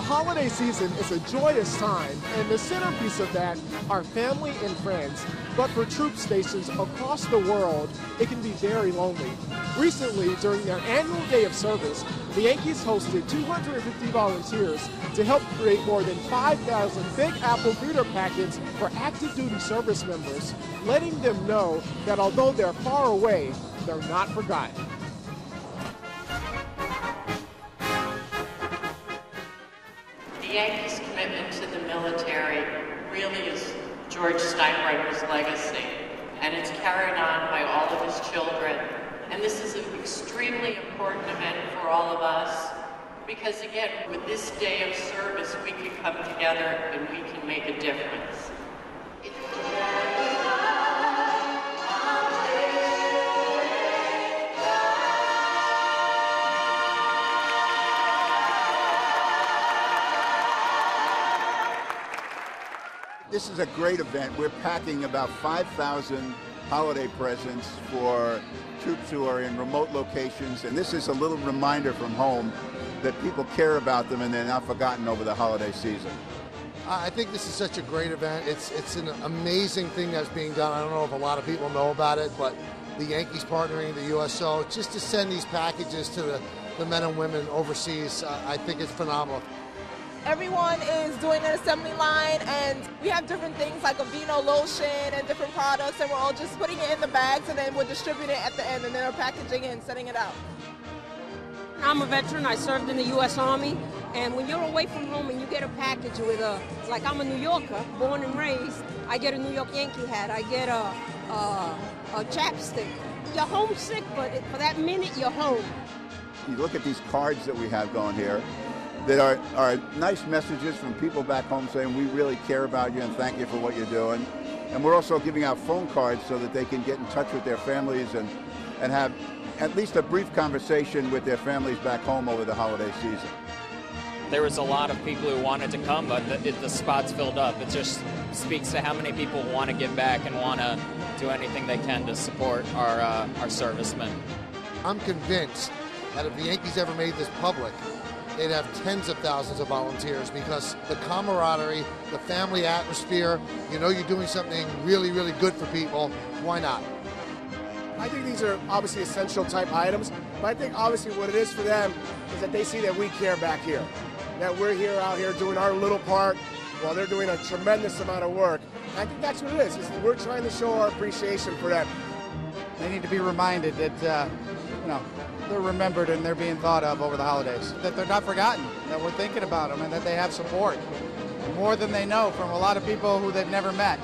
holiday season is a joyous time, and the centerpiece of that are family and friends. But for troop stations across the world, it can be very lonely. Recently, during their annual day of service, the Yankees hosted 250 volunteers to help create more than 5,000 Big Apple feeder packets for active duty service members, letting them know that although they're far away, they're not forgotten. The Yankees' commitment to the military really is George Steinbrenner's legacy, and it's carried on by all of his children. And this is an extremely important event for all of us, because again, with this day of service, we can come together and we can make a difference. This is a great event. We're packing about 5,000 holiday presents for troops who are in remote locations, and this is a little reminder from home that people care about them and they're not forgotten over the holiday season. I think this is such a great event. It's an amazing thing that's being done. I don't know if a lot of people know about it, but the Yankees partnering the USO just to send these packages to the men and women overseas, I think it's phenomenal. Everyone is doing an assembly line, and we have different things like a vino lotion and different products, and we're all just putting it in the bags, and then we're distributing it at the end, and then we're packaging it and sending it out. I'm a veteran. I served in the U.S. Army, and when you're away from home and you get a package with like I'm a New Yorker, born and raised, I get a New York Yankee hat, I get a chapstick. You're homesick, but for that minute, you're home. You look at these cards that we have going here that are nice messages from people back home saying we really care about you and thank you for what you're doing. And we're also giving out phone cards so that they can get in touch with their families and have at least a brief conversation with their families back home over the holiday season. There was a lot of people who wanted to come, but the spots filled up. It just speaks to how many people want to give back and want to do anything they can to support our servicemen. I'm convinced that if the Yankees ever made this public, they'd have tens of thousands of volunteers, because the camaraderie, the family atmosphere, you know you're doing something really, really good for people, why not? I think these are obviously essential type items, but I think obviously what it is for them is that they see that we care back here, that we're here out here doing our little part while they're doing a tremendous amount of work. And I think that's what it is we're trying to show our appreciation for them. They need to be reminded that, they're remembered and they're being thought of over the holidays, that they're not forgotten, that we're thinking about them and that they have support more than they know from a lot of people who they've never met.